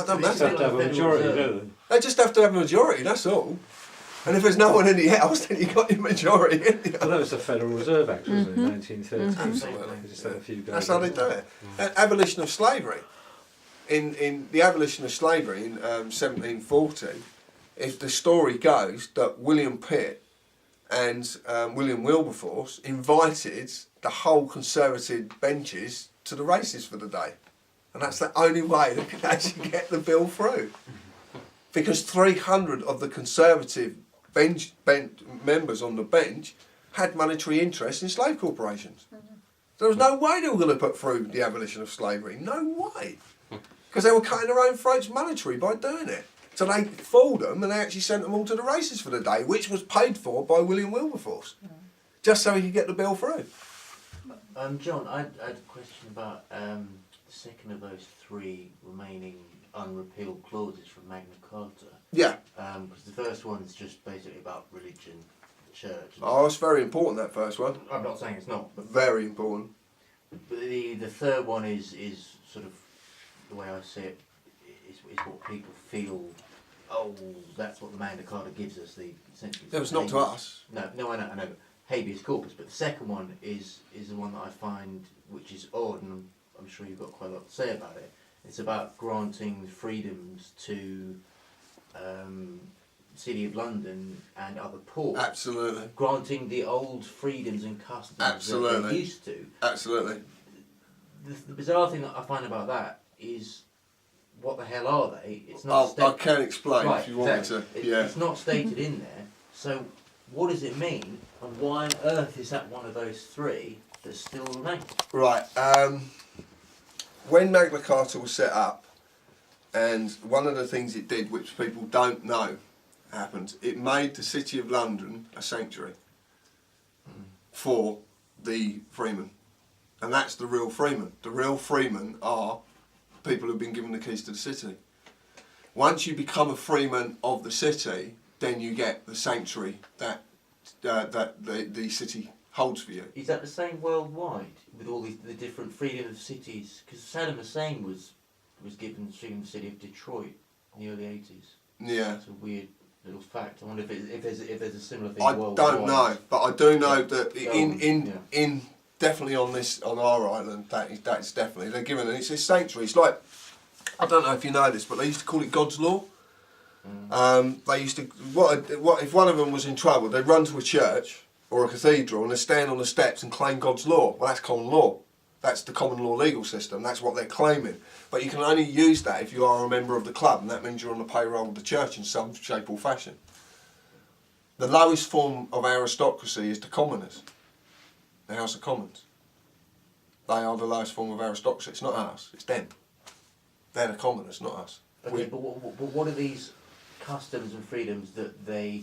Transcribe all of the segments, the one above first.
I don't They just matter. have to have a majority, don't They just have to have a majority, that's all. And if there's no one in the house, then you've got your majority in the they? Well, that was the Federal Reserve Act, wasn't it, 1930? Absolutely. They just had a few guys. That's how they do it. Abolition of slavery. In the abolition of slavery in 1740, if the story goes that William Pitt and William Wilberforce invited the whole Conservative benches to the races for the day. And that's the only way they could actually get the bill through. Because 300 of the Conservative members on the bench had monetary interests in slave corporations. There was no way they were going to put through the abolition of slavery. No way. Because they were cutting their own throats monetary by doing it. So they fooled them and they actually sent them all to the races for the day, which was paid for by William Wilberforce. Just so he could get the bill through. John, I had a question about the second of those three remaining unrepealed clauses from Magna Carta. Yeah. Because the first one's just basically about religion, the church. Oh, it's very important, that first one. I'm not saying it's not, but Very important. the third one is sort of, the way I see it, is what people feel, oh, that's what the Magna Carta gives us, essentially. It was not to us. No, I know, but habeas corpus. But the second one is the one that I find, which is odd, and I'm sure you've got quite a lot to say about it. It's about granting freedoms to City of London and other ports. Absolutely. Granting the old freedoms and customs Absolutely. that they used to. Absolutely. The bizarre thing that I find about that is, what the hell are they? It's I not can explain right, if you want exactly. me to. Yeah. It's not stated in there. So what does it mean, and why on earth is that one of those three that still remains? Right. When Magna Carta was set up, and one of the things it did, which people don't know happened, it made the City of London a sanctuary for the freemen. And that's the real freemen. The real freemen are people who've been given the keys to the city. Once you become a freeman of the city, then you get the sanctuary that the city holds for you. Is that the same worldwide with all the different freedom of cities? Because Saddam Hussein was given the city of Detroit in the early 80s. Yeah. It's a weird little fact. I wonder if there's a similar thing I worldwide. don't know, but I do know that Yeah. in definitely on our island, that's definitely they're given it's a sanctuary. It's like, I don't know if you know this, but they used to call it God's law. They used to what if one of them was in trouble, they'd run to a church or a cathedral and they'd stand on the steps and claim God's law. Well, that's common law. That's the common law legal system. That's what they're claiming. But you can only use that if you are a member of the club, and that means you're on the payroll of the church in some shape or fashion. The lowest form of aristocracy is the commoners. The House of Commons. They are the lowest form of aristocracy. It's not us, it's them. They're the commoners, not us. Okay, but what are these customs and freedoms that they're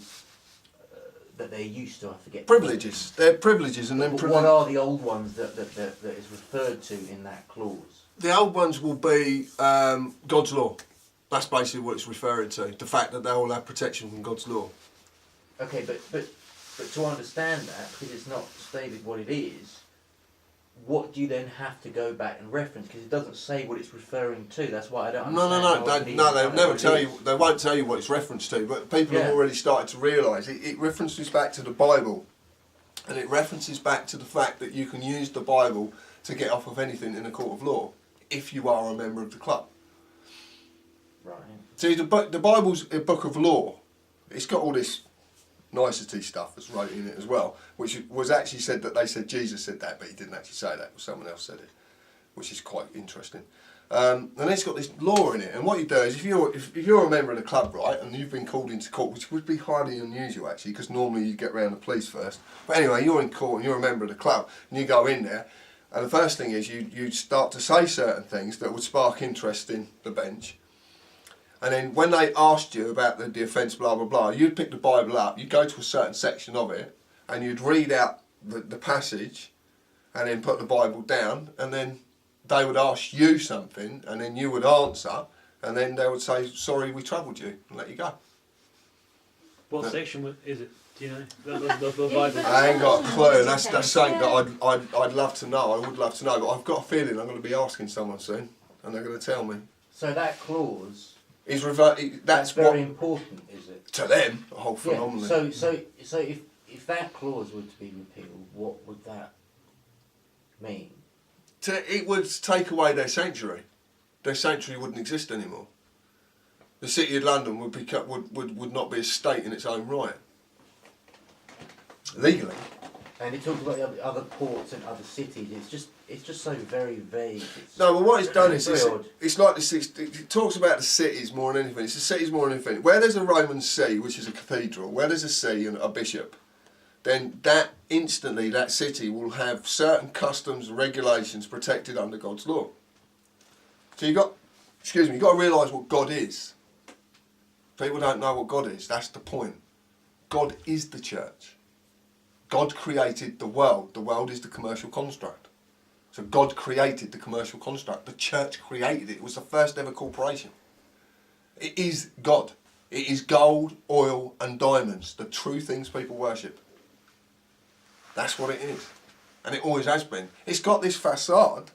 used to? I forget. Privileges. They're privileges, and then But what are the old ones that is referred to in that clause? the old ones will be God's law. That's basically what it's referring to. The fact that they all have protection from God's law. Okay, but to understand that, because it's not stated what it is, what do you then have to go back and reference? Because it doesn't say what it's referring to. That's why I don't understand. They'll never tell you. They won't tell you what it's referenced to. But people have already started to realise it references back to the Bible, and it references back to the fact that you can use the Bible to get off of anything in a court of law if you are a member of the club. Right. See, the Bible's a book of law. It's got all this nicety stuff that's wrote in it as well, which was actually said that they said Jesus said that, but he didn't actually say that. Someone else said it, which is quite interesting. And it's got this law in it. And what you do is, if you're a member of the club, right, and you've been called into court, which would be highly unusual actually, because normally you get round the police first. But anyway, you're in court and you're a member of the club, and you go in there, and the first thing is you start to say certain things that would spark interest in the bench. And then when they asked you about the offence, blah, blah, blah, you'd pick the Bible up, you'd go to a certain section of it, and you'd read out the passage, and then put the Bible down, and then they would ask you something, and then you would answer, and then they would say, sorry, we troubled you, and let you go. What section is it? Do you know? The Bible. I ain't got a clue, and that's something that I'd love to know, I would love to know, but I've got a feeling I'm going to be asking someone soon, and they're going to tell me. So that clause, That's that's what very important, is it? to them a whole Yeah. phenomenon. So if that clause were to be repealed, what would that mean? It would take away their sanctuary. Their sanctuary wouldn't exist anymore. The City of London would not be a state in its own right. Legally. And it talks about the other ports and other cities. It's just so very vague. No, but what it's done is very odd. it's like this. It talks about the cities more than anything. It's the cities more than anything. Where there's a Roman see, which is a cathedral, where there's a see and a bishop, then that instantly that city will have certain customs and regulations protected under God's law. So you've got to realise what God is. People don't know what God is. That's the point. God is the church. God created the world. The world is the commercial construct. So God created the commercial construct. The church created it. It was the first ever corporation. It is God. It is gold, oil and diamonds, the true things people worship. That's what it is. And it always has been. It's got this facade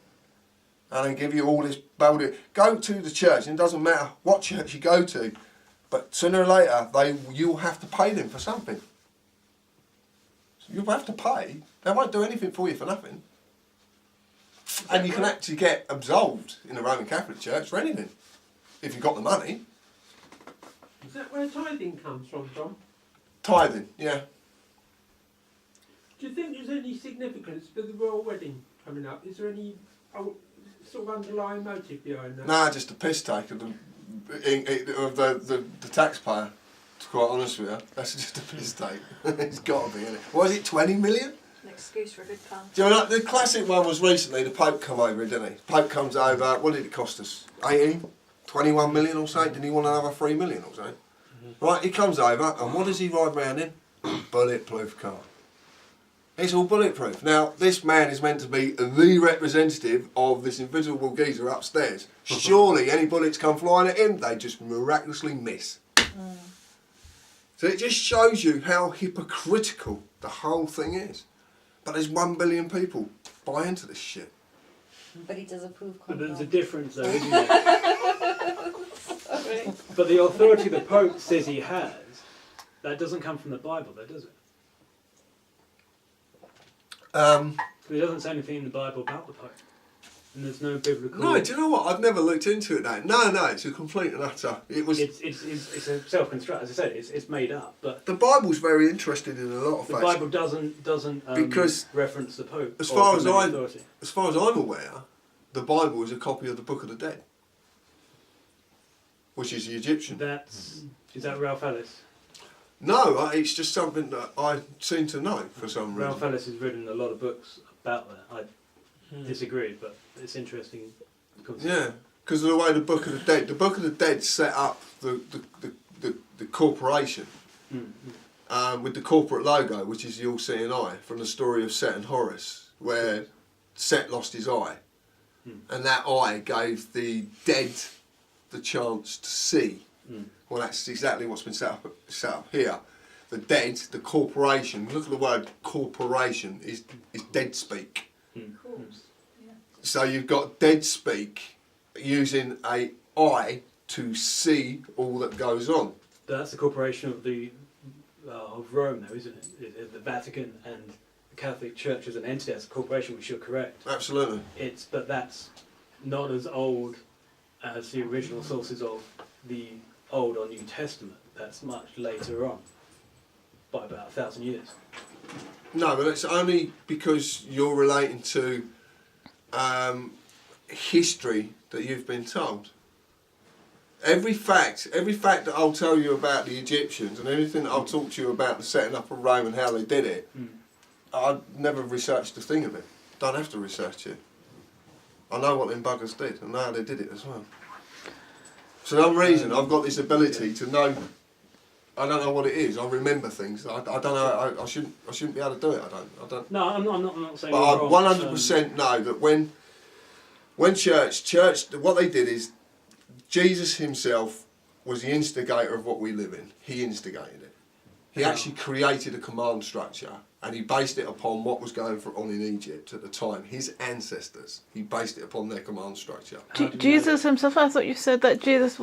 and they give you all this building. Go to the church, and it doesn't matter what church you go to, but sooner or later you'll have to pay them for something. You'll have to pay. They won't do anything for you for nothing. And you can actually get absolved in the Roman Catholic Church for anything, if you've got the money. Is that where tithing comes from, Tom? Tithing, yeah. Do you think there's any significance for the royal wedding coming up? Is there any sort of underlying motive behind that? Nah, just a piss take of the taxpayer, to be quite honest with you. That's just a piss take. It's got to be, isn't it? What is it, 20 million? An excuse for a good pun. Do you know, the classic one was recently, the Pope come over, didn't he? Pope comes over, what did it cost us? 18? 21 million or something? Didn't he want another 3 million or something? Right, he comes over, and what does he ride round in? Bulletproof car. It's all bulletproof. Now, this man is meant to be the representative of this invisible geezer upstairs. Surely any bullets come flying at him, they just miraculously miss. So it just shows you how hypocritical the whole thing is. But there's 1 billion people buy into this shit. But he does approve But there's a condom. difference, though, isn't there? Sorry. But the authority the Pope says he has, that doesn't come from the Bible, though, does it? It doesn't say anything in the Bible about the Pope. And there's no biblical... No, do you know what? I've never looked into it now. No, it's a complete and utter... It's a self-construct, as I said, it's made up, but... The Bible's very interested in a lot of The facts. Bible doesn't Because reference the Pope. as or far as command authority. as far as I'm aware, the Bible is a copy of the Book of the Dead, which is the Egyptian. Is that Ralph Ellis? No, it's just something that I seem to know for some reason. Ralph Ellis has written a lot of books about that. I disagree, but it's interesting. Yeah, because of the way the Book of the Dead set up the corporation with the corporate logo, which is the all-seeing eye, from the story of Set and Horus, where Set lost his eye, and that eye gave the dead the chance to see. Well, that's exactly what's been set up here. The dead, the corporation. Look at the word corporation is dead speak. So you've got dead speak using a eye to see all that goes on. But that's the corporation of Rome, though, isn't it? The Vatican and the Catholic Church as an entity, as a corporation, which you're correct. Absolutely. But that's not as old as the original sources of the Old or New Testament. That's much later on, by about 1,000 years. No, but it's only because you're relating to history that you've been told. Every fact that I'll tell you about the Egyptians and everything that I'll talk to you about the setting up of Rome and how they did it, I've never researched a thing of it. Don't have to research it. I know what them buggers did and how they did it as well. For some reason, I've got this ability to know. I don't know what it is. I remember things. I don't know. I shouldn't be able to do it. I don't. No, I'm not saying. But you're wrong. I 100% know that when church, what they did is, Jesus himself was the instigator of what we live in. He instigated it. He actually created a command structure, And he based it upon what was going on in Egypt at the time. His ancestors, he based it upon their command structure. How do we know Jesus himself, I thought you said that Jesus was